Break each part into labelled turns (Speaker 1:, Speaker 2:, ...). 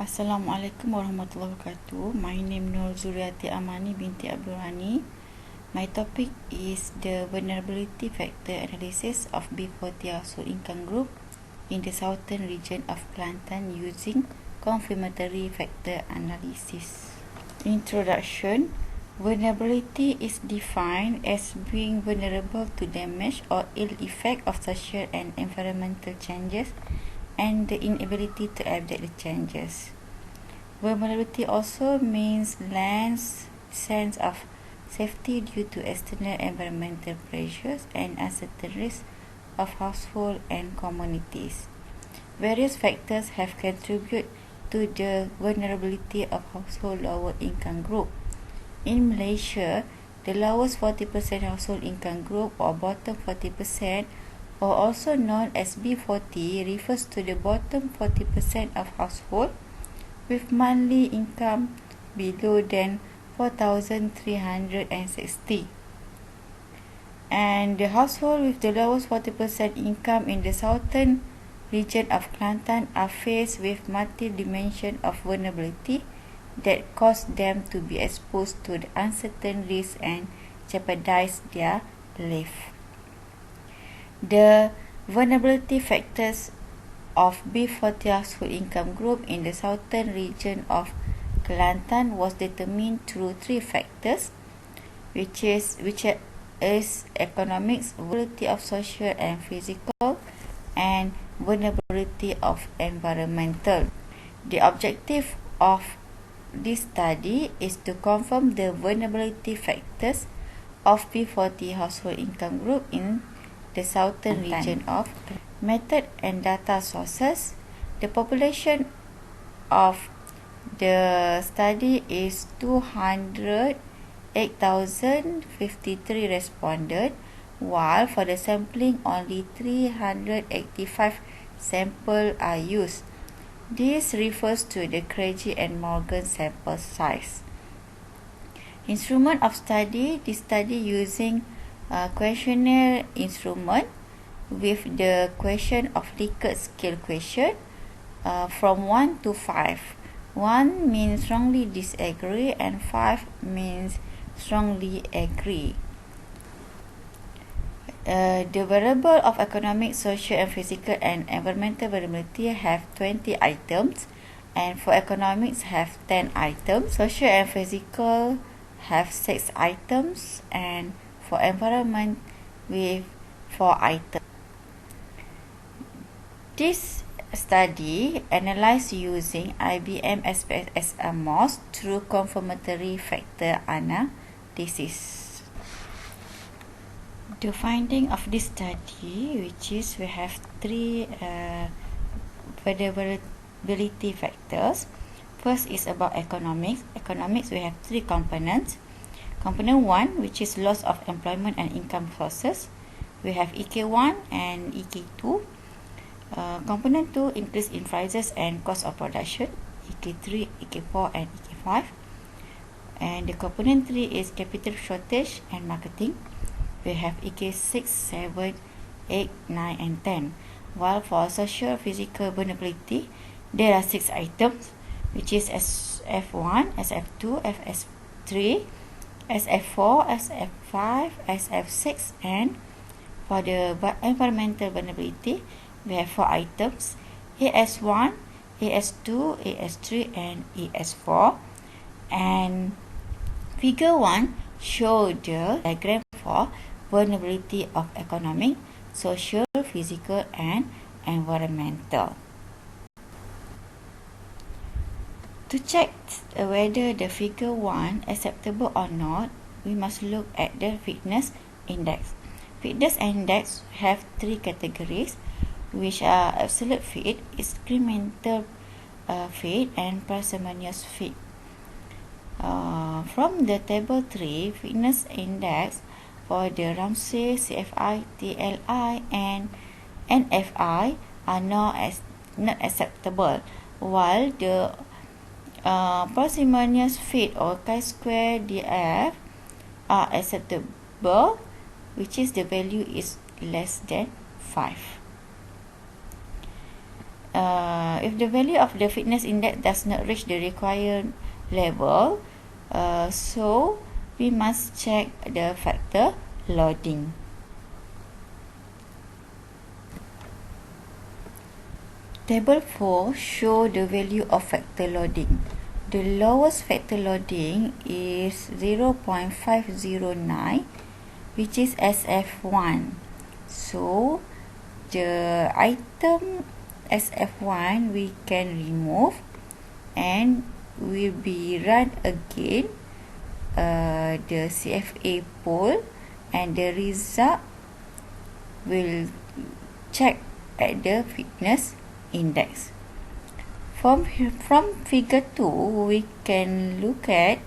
Speaker 1: Assalamualaikum warahmatullahi wabarakatuh. My name Nur Zuriati Amani binti Abdul Rani. My topic is the vulnerability factor analysis of B40 household income group in the Southern Region of Kelantan using confirmatory factor analysis. Introduction. Vulnerability is defined as being vulnerable to damage or ill effect of social and environmental changes and the inability to adapt the changes. Vulnerability also means less sense of safety due to external environmental pressures and uncertain risks of household and communities. Various factors have contributed to the vulnerability of household lower income group. In Malaysia, the lowest 40% household income group or bottom 40%, or also known as B40, refers to the bottom 40% of household with monthly income below than 4,360. And the household with the lowest 40% income in the Southern Region of Kelantan are faced with multi-dimension of vulnerability that cause them to be exposed to the uncertain risks and jeopardize their life. The vulnerability factors of B40 household income group in the Southern Region of Kelantan was determined through three factors, which is economics, vulnerability of social and physical, and vulnerability of environmental. The objective of this study is to confirm the vulnerability factors of B40 household income group in the Southern Region of method and data sources. The population of the study is 208,053 respondents, while for the sampling only 385 samples are used. This refers to the Craigie and Morgan sample size. Instrument of study. This study using questionnaire instrument with the question of Likert scale question from 1 to 5. 1 means strongly disagree and 5 means strongly agree. The variable of economic, social and physical and environmental vulnerability have 20 items, and for economics have 10 items. Social and physical have 6 items, and for environment with 4 items. This study analyzed using IBM-SPSS-AMOS through confirmatory factor analysis. The finding of this study, which is we have 3 vulnerability factors. First is about economics. Economics, we have 3 components. Component 1, which is loss of employment and income sources. We have EK1 and EK2. Component 2, increase in prices and cost of production. EK3, EK4 and EK5. And the component 3 is capital shortage and marketing. We have EK6, 7, 8, 9 and 10. While for social physical vulnerability, there are 6 items, which is SF1, SF2, FS3, SF4, SF5, SF6, and for the environmental vulnerability, we have 4 items, AS1, AS2, AS3, and AS4. And figure 1 show the diagram for vulnerability of economic, social, physical, and environmental. To check whether the figure 1 acceptable or not, we must look at the fitness index. Fitness index have 3 categories, which are absolute fit, incremental fit, and parsimonious fit. From the table 3, fitness index for the Ramsey, CFI, TLI, and NFI are not acceptable, while the parsimonious fit or chi-square DF are acceptable, which is the value is less than 5. If the value of the fitness index does not reach the required level, so we must check the factor loading. Table 4 show the value of factor loading. The lowest factor loading is 0.509, which is SF1. So the item SF1 we can remove and will be run again the CFA poll, and the result will check at the fitness index. From figure 2, we can look at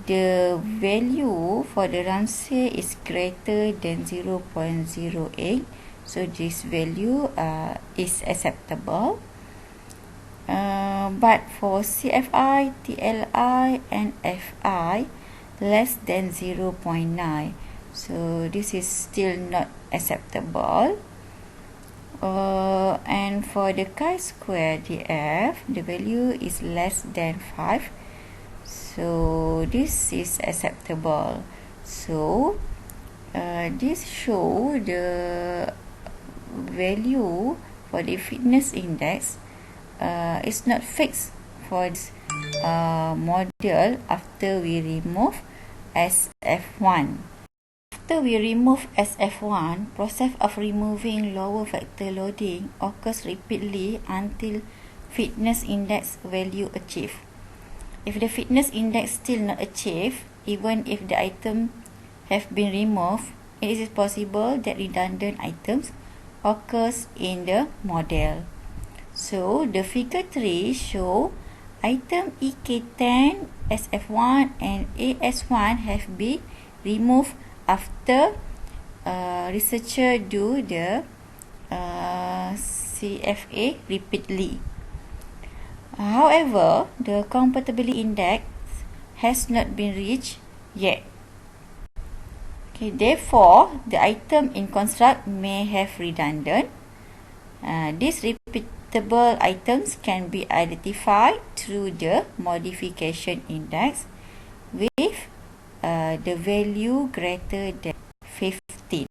Speaker 1: the value for the Ramsey is greater than 0.08. So this value is acceptable. But for CFI, TLI and FI less than 0.9. So this is still not acceptable. And for the chi-square DF, the value is less than 5. So this is acceptable. So this show the value for the fitness index is not fixed for this model after we remove SF1. After we remove SF1, process of removing lower factor loading occurs repeatedly until fitness index value achieved. If the fitness index still not achieved, even if the item have been removed, it is possible that redundant items occurs in the model. So the figure 3 show item EK10, SF1 and AS1 have been removed after researcher do the CFA repeatedly. However, the compatibility index has not been reached yet. Okay, therefore, the item in construct may have redundant. These repeatable items can be identified through the modification index with the value greater than 15.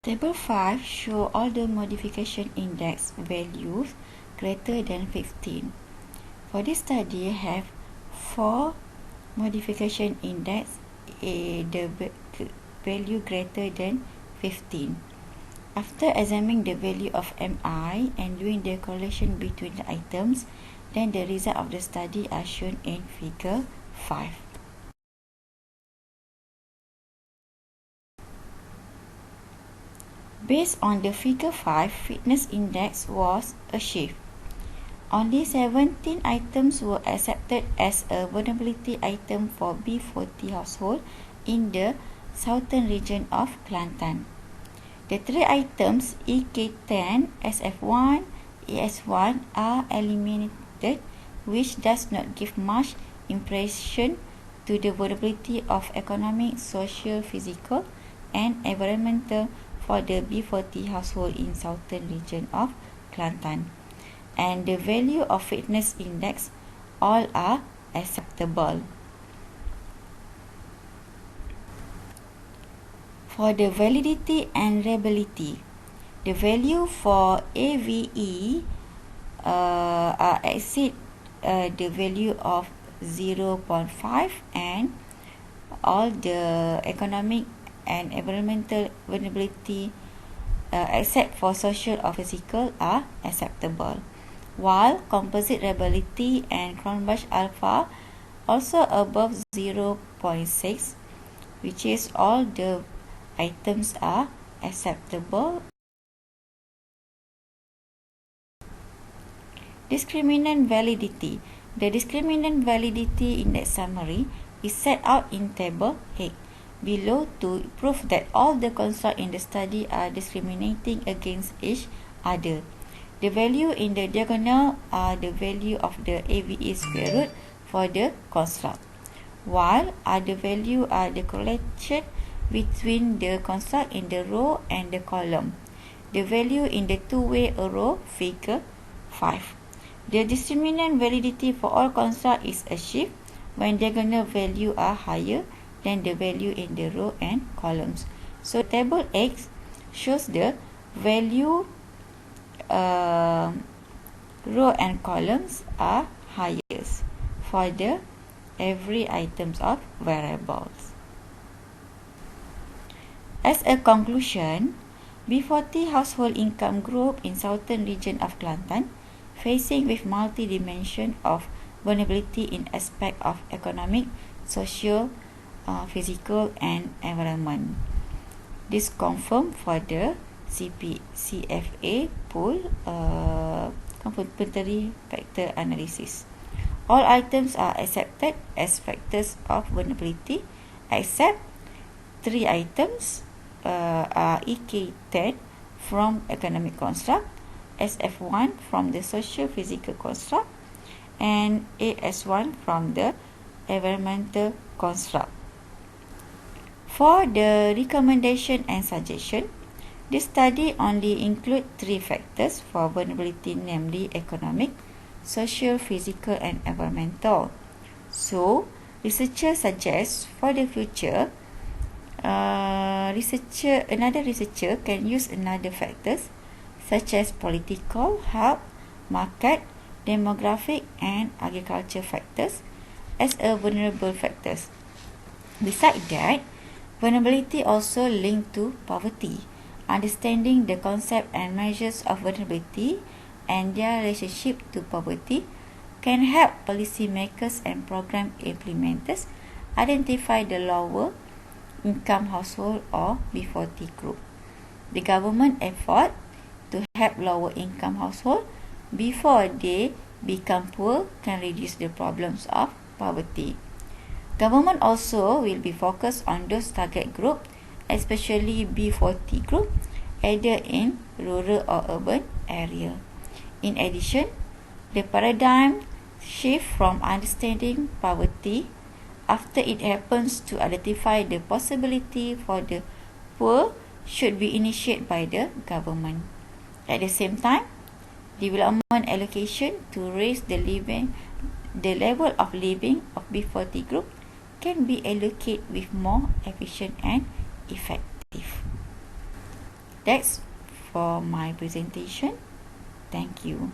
Speaker 1: Table 5 show all the modification index values greater than 15. For this study, have 4 modification index, the value greater than 15. After examining the value of MI and doing the correlation between the items, then the result of the study are shown in figure 5. Based on the figure 5, fitness index was achieved. Only 17 items were accepted as a vulnerability item for B40 household in the Southern Region of Kelantan. The 3 items EK10, SF1, AS1 are eliminated, which does not give much impression to the vulnerability of economic, social, physical, and environmental for the B40 household in Southern Region of Kelantan. And the value of fitness index all are acceptable. For the validity and reliability, the value for AVE exceed the value of 0.5, and all the economic and environmental vulnerability except for social or physical are acceptable, while composite reliability and Cronbach alpha also above 0.6, which is all the items are acceptable. Discriminant validity. The discriminant validity index summary is set out in table 8 below to prove that all the constructs in the study are discriminating against each other. The value in the diagonal are the value of the AVE square root for the construct. while other value are the correlation between the construct in the row and the column. The value in the two-way arrow, figure 5. The discriminant validity for all construct is achieved when diagonal value are higher than the value in the row and columns. So table X shows the value row and columns are highest for the every items of variables. As a conclusion, B40 household income group in Southern Region of Kelantan facing with multi-dimension of vulnerability in aspect of economic, social, physical and environment. This confirmed for the CFA pool confirmatory factor analysis. All items are accepted as factors of vulnerability except 3 items are EK10 from economic construct, SF1 from the social physical construct and AS1 from the environmental construct. For the recommendation and suggestion, this study only include 3 factors for vulnerability, namely economic, social, physical and environmental. So, researcher suggests for the future, another researcher can use another factors such as political, health, market, demographic and agriculture factors as a vulnerable factors. Besides that, vulnerability also linked to poverty. Understanding the concept and measures of vulnerability and their relationship to poverty can help policymakers and program implementers identify the lower income household or B40 group. The government effort to help lower income household before they become poor can reduce the problems of poverty. Government also will be focused on those target group, especially B40 group, either in rural or urban area. In addition, the paradigm shift from understanding poverty after it happens to identify the possibility for the poor should be initiated by the government. At the same time, development allocation to raise the level of living of B40 group can be allocated with more efficient and effective. That's for my presentation. Thank you.